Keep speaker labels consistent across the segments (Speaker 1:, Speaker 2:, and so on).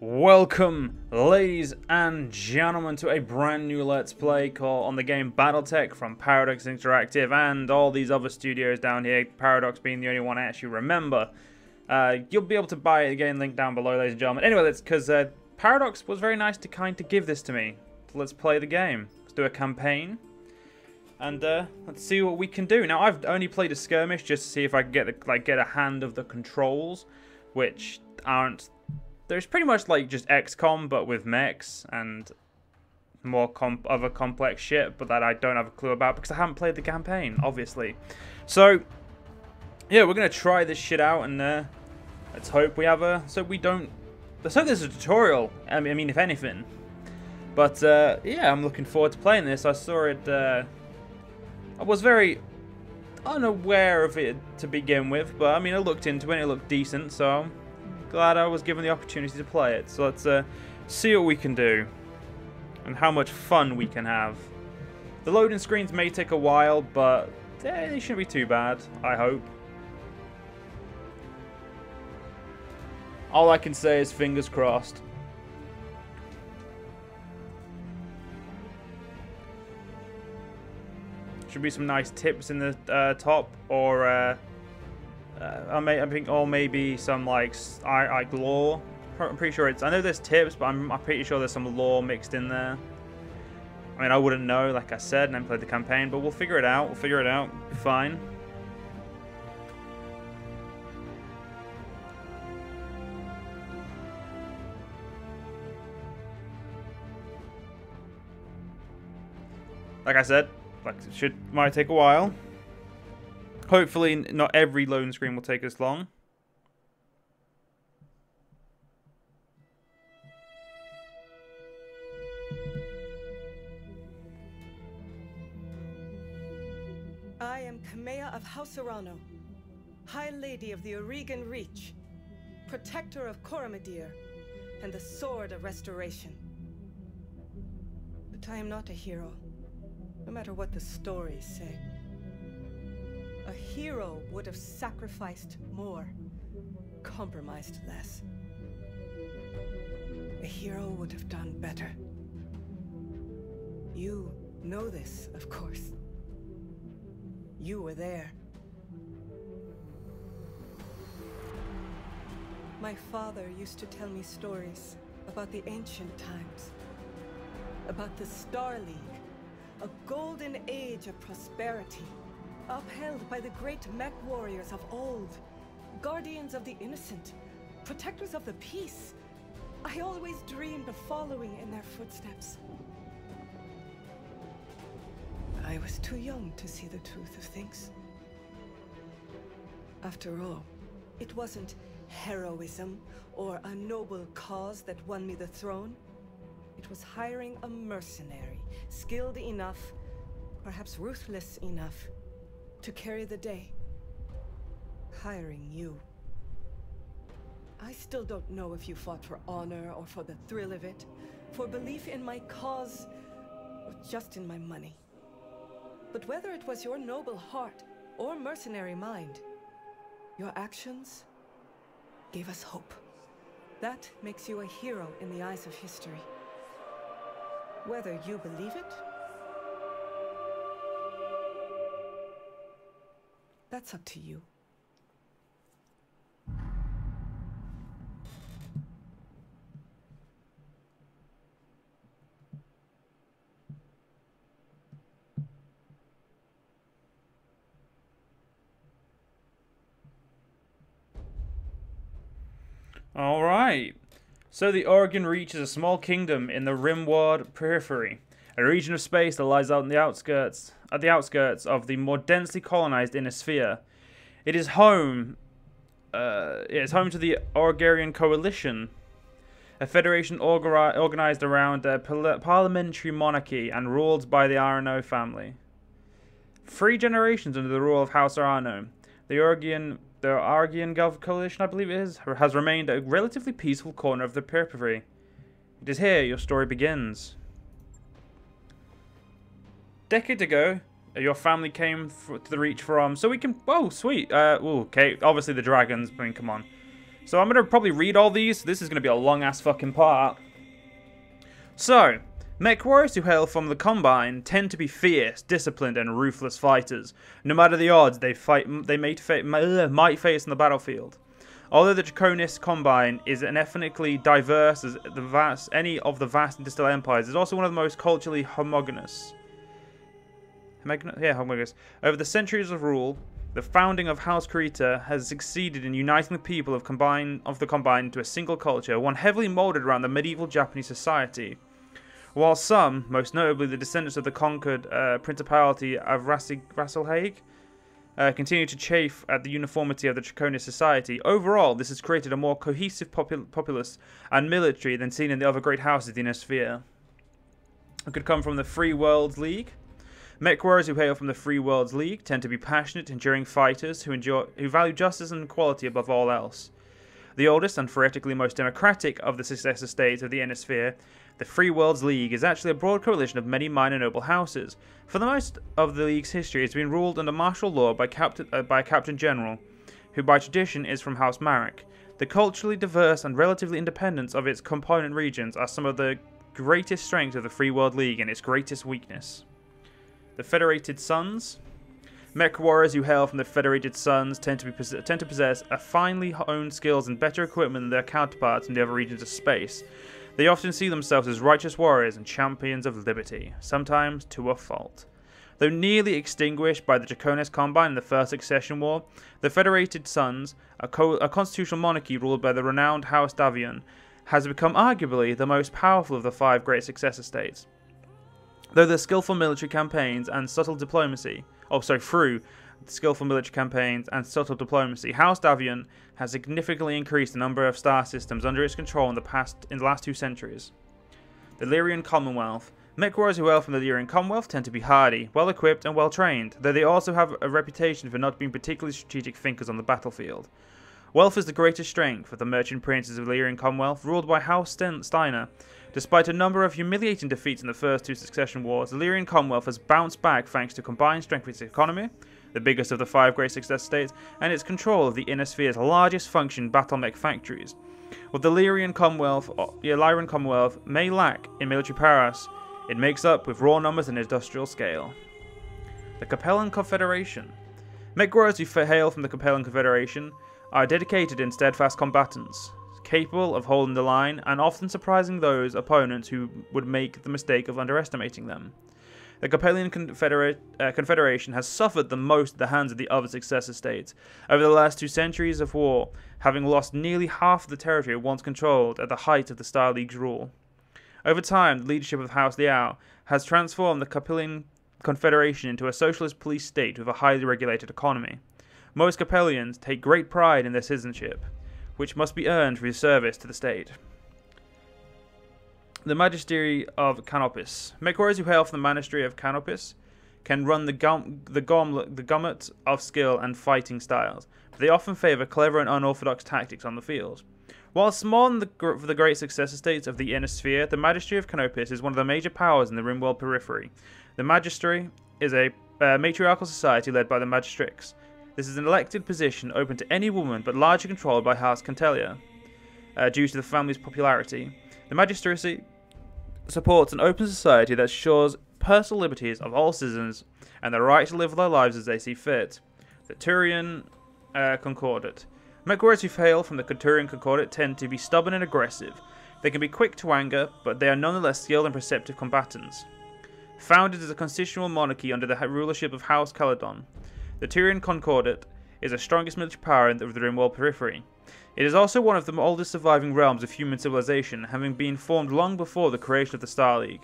Speaker 1: Welcome, ladies and gentlemen, to a brand new Let's Play call on the game BattleTech from Paradox Interactive and all these other studios down here, Paradox being the only one I actually remember. You'll be able to buy it again, link down below, ladies and gentlemen. Anyway, that's because Paradox was very nice to give this to me. So let's play the game. Let's do a campaign. And let's see what we can do. Now, I've only played a skirmish just to see if I can get a hand of the controls, which aren't... There's pretty much like just XCOM, but with mechs and more other complex shit, but that I don't have a clue about because I haven't played the campaign, obviously. So, yeah, we're gonna try this shit out, and let's hope we have a. Let's hope there's a tutorial. I mean, if anything. But yeah, I'm looking forward to playing this. I saw it. I was very unaware of it to begin with, but I mean, I looked into it. It looked decent, so. Glad I was given the opportunity to play it. So let's see what we can do and how much fun we can have. The loading screens may take a while, but they shouldn't be too bad, I hope. All I can say is fingers crossed. Should be some nice tips in the top, or I think, or maybe some like lore. I'm pretty sure it's. I know there's tips, but I'm pretty sure there's some lore mixed in there. I mean, I wouldn't know, like I said, and then played the campaign, but we'll figure it out. We'll figure it out. Be fine. Like I said, might take a while. Hopefully, not every loading screen will take as long.
Speaker 2: I am Kamea of House Arano, High Lady of the Oregon Reach, Protector of Coromadir, and the Sword of Restoration. But I am not a hero, no matter what the stories say. A hero would have sacrificed more, compromised less. A hero would have done better. You know this, of course. You were there. My father used to tell me stories about the ancient times, about the Star League, a golden age of prosperity, upheld by the great MechWarriors of old, guardians of the innocent, protectors of the peace. I always dreamed of following in their footsteps. I was too young to see the truth of things. After all, it wasn't heroism or a noble cause that won me the throne. It was hiring a mercenary, skilled enough, perhaps ruthless enough, to carry the day. Hiring you. I still don't know if you fought for honor or for the thrill of it, for belief in my cause, or just in my money. But whether it was your noble heart or mercenary mind, your actions gave us hope. That makes you a hero in the eyes of history. Whether you believe it, that's up to you.
Speaker 1: Alright. So the Oregon Reach is a small kingdom in the Rimward Periphery, a region of space that lies out on the outskirts of the more densely colonized inner sphere. It is home to the Oregarian Coalition, a federation organized around a parliamentary monarchy and ruled by the Arano family. 3 generations under the rule of House Arano, the Oregon Coalition, I believe it is, has remained a relatively peaceful corner of the Periphery. It is here your story begins. Decades ago, your family came to the Reach from, so we can, oh, sweet, okay, obviously the dragons, I mean, come on. So I'm going to probably read all these. This is going to be a long-ass fucking part. So, MechWarriors who hail from the Combine tend to be fierce, disciplined, and ruthless fighters. No matter the odds they might face on the battlefield. Although the Draconis Combine is an ethnically diverse as any of the vast interstellar empires, it's also one of the most culturally homogeneous. Homogeneous. Over the centuries of rule, the founding of House Krita has succeeded in uniting the people of the Combine into a single culture, one heavily molded around the medieval Japanese society. While some, most notably the descendants of the conquered Principality of Rasselhaig, continue to chafe at the uniformity of the Draconis society, overall this has created a more cohesive populace and military than seen in the other great houses of the Inner Sphere. It could come from the Free Worlds League. MechWarriors who hail from the Free Worlds League tend to be passionate, enduring fighters who value justice and equality above all else. The oldest and theoretically most democratic of the successor states of the Inner Sphere, the Free Worlds League is actually a broad coalition of many minor noble houses. For the most of the League's history, it's been ruled under martial law by a Captain General, who by tradition is from House Marek. The culturally diverse and relatively independence of its component regions are some of the greatest strengths of the Free World League and its greatest weakness. The Federated Suns. MechWarriors who hail from the Federated Suns tend to possess a finely honed skills and better equipment than their counterparts in the other regions of space. They often see themselves as righteous warriors and champions of liberty, sometimes to a fault. Though nearly extinguished by the Draconis Combine in the First Succession War, the Federated Suns, a constitutional monarchy ruled by the renowned House Davion, has become arguably the most powerful of the 5 great successor states. Though their skillful military campaigns and subtle diplomacy, House Davion has significantly increased the number of star systems under its control in the last 2 centuries. The Lyrian Commonwealth. MechWarriors who hail from the Lyrian Commonwealth tend to be hardy, well equipped and well trained, though they also have a reputation for not being particularly strategic thinkers on the battlefield. Wealth is the greatest strength of the merchant princes of the Lyrian Commonwealth, ruled by House Steiner. Despite a number of humiliating defeats in the first 2 succession wars, the Lyrian Commonwealth has bounced back thanks to combined strength of its economy, the biggest of the 5 great successor states, and its control of the Inner Sphere's largest functioning battle mech factories. What the Lyrian Commonwealth may lack in military prowess, it makes up with raw numbers and industrial scale. The Capellan Confederation. MechWarriors who hail from the Capellan Confederation are dedicated and steadfast combatants, capable of holding the line and often surprising those opponents who would make the mistake of underestimating them. The Capellan Confederation has suffered the most at the hands of the other successor states over the last 2 centuries of war, having lost nearly half of the territory it once controlled at the height of the Star League's rule. Over time, the leadership of House Liao has transformed the Capellan Confederation into a socialist police state with a highly regulated economy. Most Capellians take great pride in their citizenship, which must be earned through service to the state. The Magistery of Canopus. MechWarriors who hail from the Magistery of Canopus can run the gamut of skill and fighting styles, but they often favour clever and unorthodox tactics on the field. While small in the great successor states of the Inner Sphere, the Magistery of Canopus is one of the major powers in the Rimworld periphery. The Magistery is a matriarchal society led by the Magistrix. This is an elected position open to any woman, but largely controlled by House Cantelia, due to the family's popularity. The Magistracy supports an open society that ensures personal liberties of all citizens and the right to live their lives as they see fit. The Turian Concordat. MechWarriors who hail from the Turian Concordat tend to be stubborn and aggressive. They can be quick to anger, but they are nonetheless skilled and perceptive combatants. Founded as a constitutional monarchy under the rulership of House Caledon, the Turian Concordat is the strongest military power of the Rimworld periphery. It is also one of the oldest surviving realms of human civilization, having been formed long before the creation of the Star League.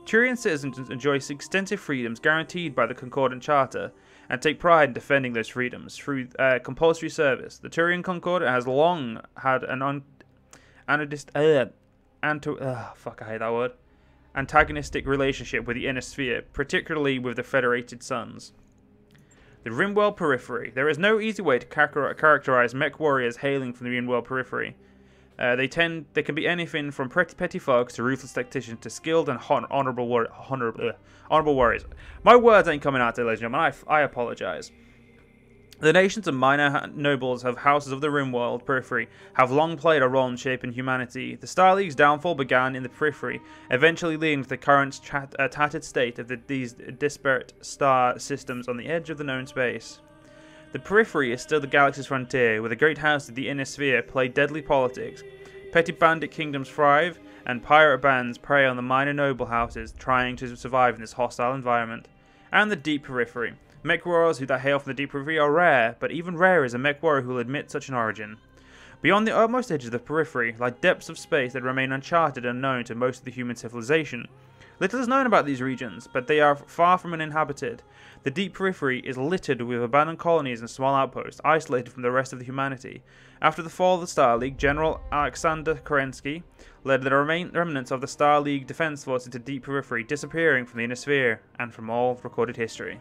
Speaker 1: Turian citizens enjoy extensive freedoms guaranteed by the Concordant Charter, and take pride in defending those freedoms through compulsory service. The Turian Concordat has long had an antagonistic relationship with the Inner Sphere, particularly with the Federated Suns. The Rimworld periphery. There is no easy way to characterize MechWarriors hailing from the Rimworld periphery. They can be anything from petty thugs to ruthless tacticians to skilled and honourable warriors. My words ain't coming out today, ladies and gentlemen. I apologise. The nations and minor nobles of houses of the RimWorld periphery have long played a role in shaping humanity. The Star League's downfall began in the periphery, eventually leading to the current tattered state of these disparate star systems on the edge of the known space. The periphery is still the galaxy's frontier, where the great house of the inner sphere play deadly politics. Petty bandit kingdoms thrive, and pirate bands prey on the minor noble houses trying to survive in this hostile environment. And the deep periphery. MechWarriors who hail from the deep periphery are rare, but even rarer is a MechWarrior who will admit such an origin. Beyond the utmost edges of the periphery lie depths of space that remain uncharted and unknown to most of the human civilization. Little is known about these regions, but they are far from uninhabited. The deep periphery is littered with abandoned colonies and small outposts, isolated from the rest of the humanity. After the fall of the Star League, General Alexander Kerensky led the remnants of the Star League Defense Force into deep periphery, disappearing from the inner sphere and from all recorded history.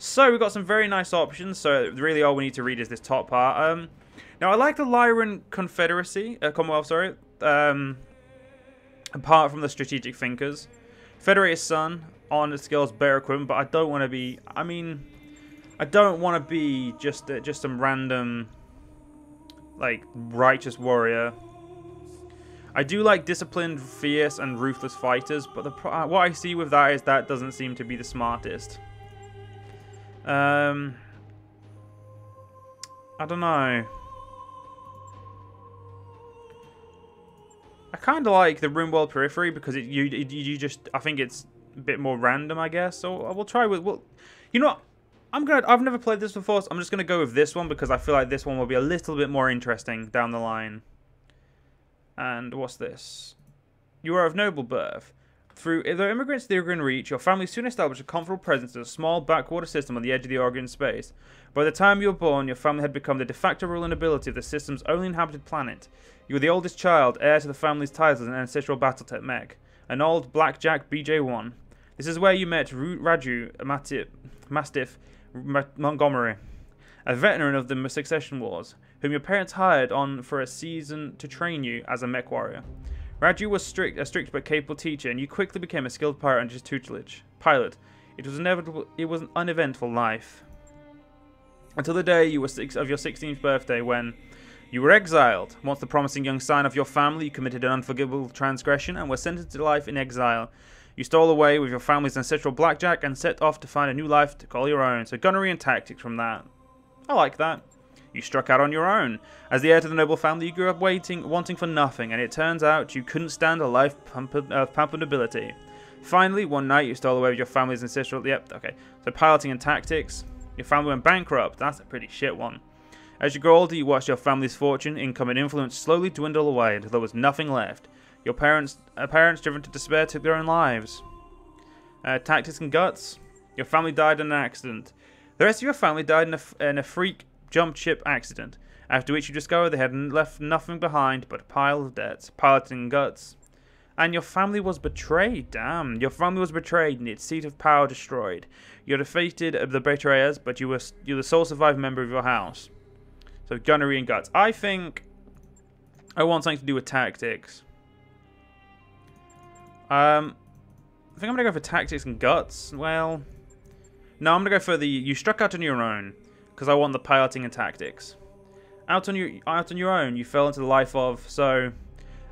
Speaker 1: So we've got some very nice options, so really all we need to read is this top part. Now I like the Lyran Commonwealth, apart from the strategic thinkers. Federated Sun, on the skills better equipment, but I don't want to be, I don't want to be just some random, like, righteous warrior. I do like disciplined, fierce, and ruthless fighters, but what I see with that is that doesn't seem to be the smartest. I don't know. I kind of like the RimWorld periphery because you just, I think it's a bit more random, I guess. So we'll try with, well, you know what? I've never played this before, so I'm just gonna go with this one because I feel like this one will be a little bit more interesting down the line. And what's this? You are of noble birth. Through the immigrants to the Oregon Reach, your family soon established a comfortable presence in a small backwater system on the edge of the Oregon space. By the time you were born, your family had become the de facto ruling nobility of the system's only inhabited planet. You were the oldest child, heir to the family's titles and ancestral BattleTech mech, an old blackjack BJ-1. This is where you met Raju Mastiff Montgomery, a veteran of the Succession Wars, whom your parents hired on for a season to train you as a mech warrior. Raju was a strict but capable teacher, and you quickly became a skilled pirate under his tutelage. Pilot. It was an uneventful life. Until the day of your 16th birthday, when you were exiled. Once the promising young son of your family, you committed an unforgivable transgression and were sentenced to life in exile. You stole away with your family's ancestral blackjack and set off to find a new life to call your own. So gunnery and tactics from that. I like that. You struck out on your own. As the heir to the noble family, you grew up wanting for nothing, and it turns out you couldn't stand a life of pampered nobility. Finally, one night you stole away with your family's ancestral... Yep, okay. So piloting and tactics. Your family went bankrupt. That's a pretty shit one. As you grow older, you watched your family's fortune, income, and influence slowly dwindle away until there was nothing left. Your parents, driven to despair, took their own lives. Tactics and guts. Your family died in an accident. The rest of your family died in a freak jump ship accident, after which you discovered they had left nothing behind but a pile of debts. Piloting and guts. And your family was betrayed. Damn. Your family was betrayed and its seat of power destroyed. You defeated the betrayers, but you're the sole surviving member of your house. So gunnery and guts. I think I want something to do with tactics. I think I'm going to go for tactics and guts. Well, no, I'm going to go for the you struck out on your own, because I want the piloting and tactics. Out on your own, you fell into the life of, so,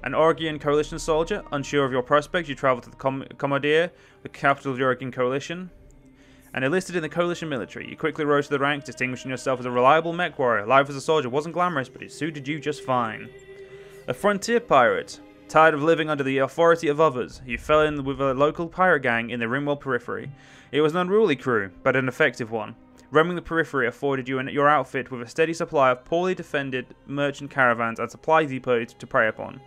Speaker 1: an Oregon Coalition soldier. Unsure of your prospects, you traveled to the Commodore, the capital of the Oregon Coalition, and enlisted in the Coalition military. You quickly rose to the ranks, distinguishing yourself as a reliable mech warrior. Life as a soldier wasn't glamorous, but it suited you just fine. A frontier pirate. Tired of living under the authority of others, you fell in with a local pirate gang in the RimWorld periphery. It was an unruly crew, but an effective one. Roaming the periphery afforded you and your outfit with a steady supply of poorly defended merchant caravans and supply depots to prey upon.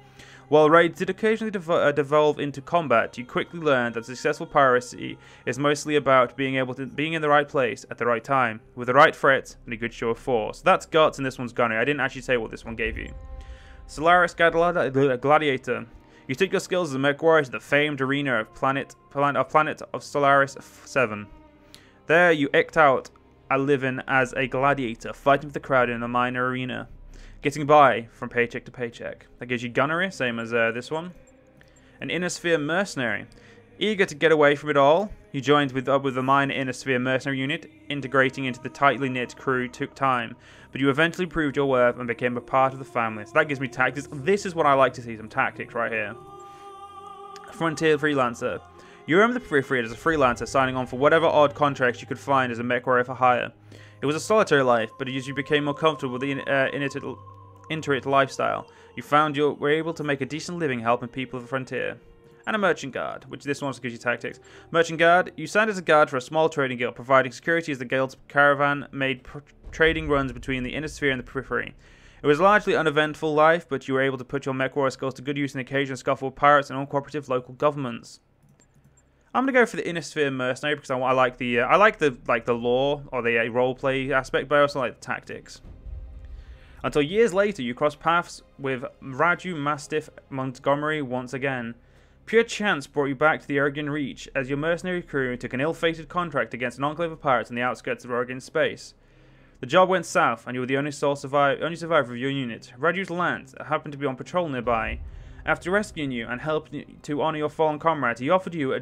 Speaker 1: While raids did occasionally devolve into combat, you quickly learned that successful piracy is mostly about being in the right place at the right time, with the right threats and a good show of force. That's guts and this one's gunnery. I didn't actually say what this one gave you. Solaris Gladiator. You took your skills as a mech warrior to the famed arena of planet of Solaris 7. There you eked out a living as a gladiator, fighting with the crowd in a minor arena, getting by from paycheck to paycheck. That gives you gunnery, same as this one. An inner sphere mercenary. Eager to get away from it all, you joined with the minor inner sphere mercenary unit. Integrating into the tightly knit crew took time, but you eventually proved your worth and became a part of the family. So that gives me tactics. This is what I like to see, some tactics right here. Frontier Freelancer. You remember the periphery as a freelancer, signing on for whatever odd contracts you could find as a mech warrior for hire. It was a solitary life, but as you became more comfortable with the Internet lifestyle, you found you were able to make a decent living helping people of the frontier. And a merchant guard, which this one also gives you tactics. Merchant guard, you signed as a guard for a small trading guild, providing security as the guild's caravan made trading runs between the inner sphere and the periphery. It was largely uneventful life, but you were able to put your mech warrior skills to good use in occasional scuffle with pirates and uncooperative local governments. I'm gonna go for the inner sphere mercenary because I like the lore or the roleplay aspect, but I also like the tactics. Until years later, you crossed paths with Raju Mastiff Montgomery once again. Pure chance brought you back to the Oregon Reach as your mercenary crew took an ill-fated contract against an enclave of pirates on the outskirts of Oregon space. The job went south, and you were the only survivor of your unit. Raju's land happened to be on patrol nearby. After rescuing you and helping to honor your fallen comrade, he offered you a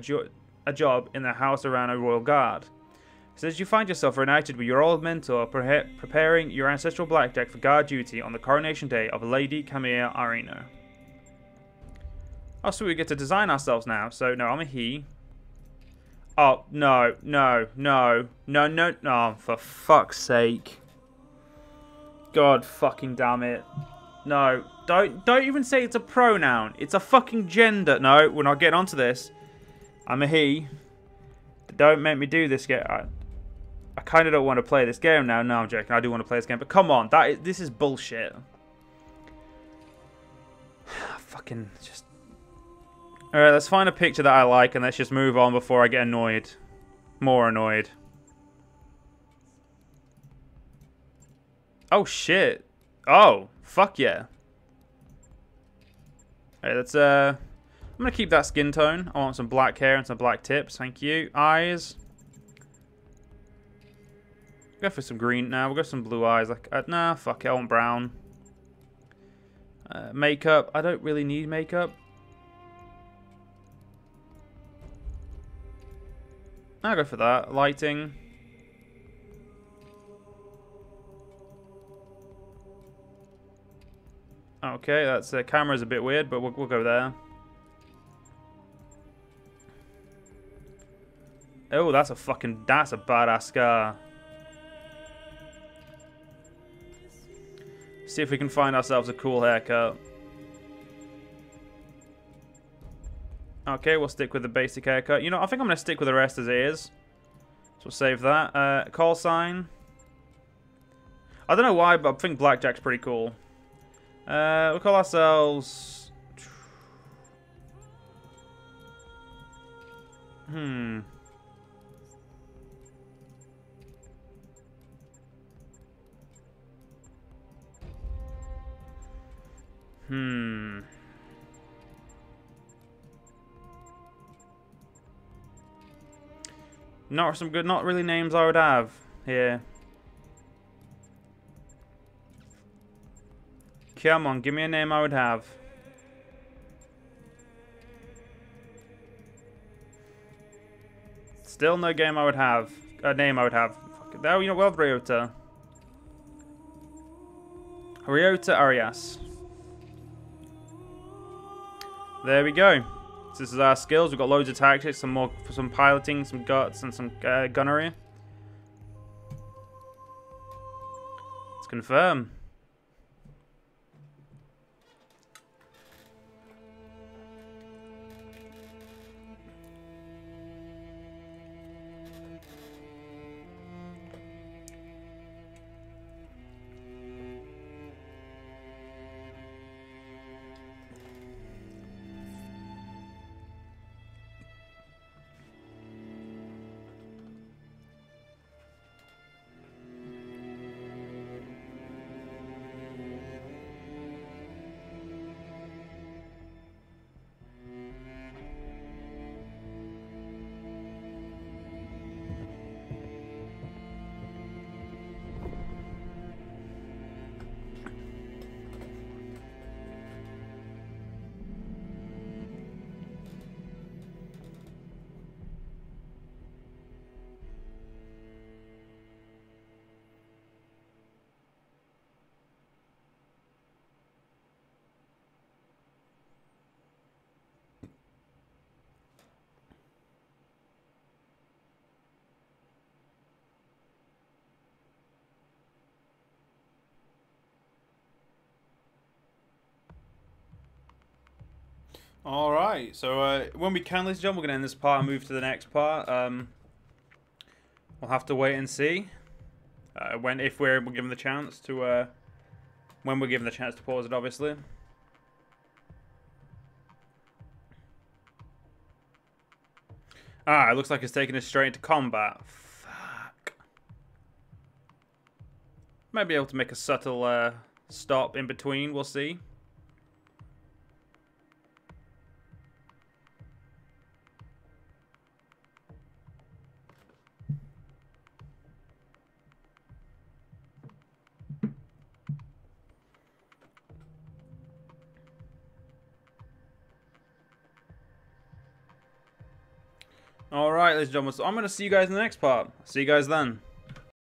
Speaker 1: job in the house around a royal guard. So as you find yourself reunited with your old mentor, preparing your ancestral blackjack for guard duty on the coronation day of Lady Camilla Arena. Oh, so we get to design ourselves now. So, no, I'm a he. Oh, no, no, no, no, no, no, for fuck's sake. God fucking damn it. No, don't even say it's a pronoun. It's a fucking gender. No, we're not getting onto this. I'm a he. Don't make me do this game. I kind of don't want to play this game now. No, I'm joking. I do want to play this game, but come on, this is bullshit. Fucking just. Alright, let's find a picture that I like and let's just move on before I get annoyed. More annoyed. Oh shit. Oh, fuck yeah. Alright, let's I'm gonna keep that skin tone. I want some black hair and some black tips, thank you. Eyes. Go for some green now. We'll go for some blue eyes. Like, nah, fuck it. I want brown. Makeup. I don't really need makeup. I'll go for that. Lighting. Okay, that's camera's a bit weird, but we'll go there. Oh, that's a badass car. See if we can find ourselves a cool haircut. Okay, we'll stick with the basic haircut. You know, I think I'm going to stick with the rest as it is. So we'll save that. Call sign. I don't know why, but I think blackjack's pretty cool. We'll call ourselves... Not really names I would have here. Come on, give me a name I would have. Still no game I would have. A name I would have. There, you know, well, Ryota. Ryota Arias. There we go. So this is our skills. We've got loads of tactics, some piloting, some guts, and some gunnery. Let's confirm. Alright, so when we can, ladies and gentlemen, we're going to end this part and move to the next part. We'll have to wait and see if we're given the chance to, when we're given the chance to pause it, obviously. Ah, it looks like it's taking us straight into combat. Fuck. Might be able to make a subtle stop in between, we'll see. Alright, ladies and gentlemen, so I'm going to see you guys in the next part. See you guys then.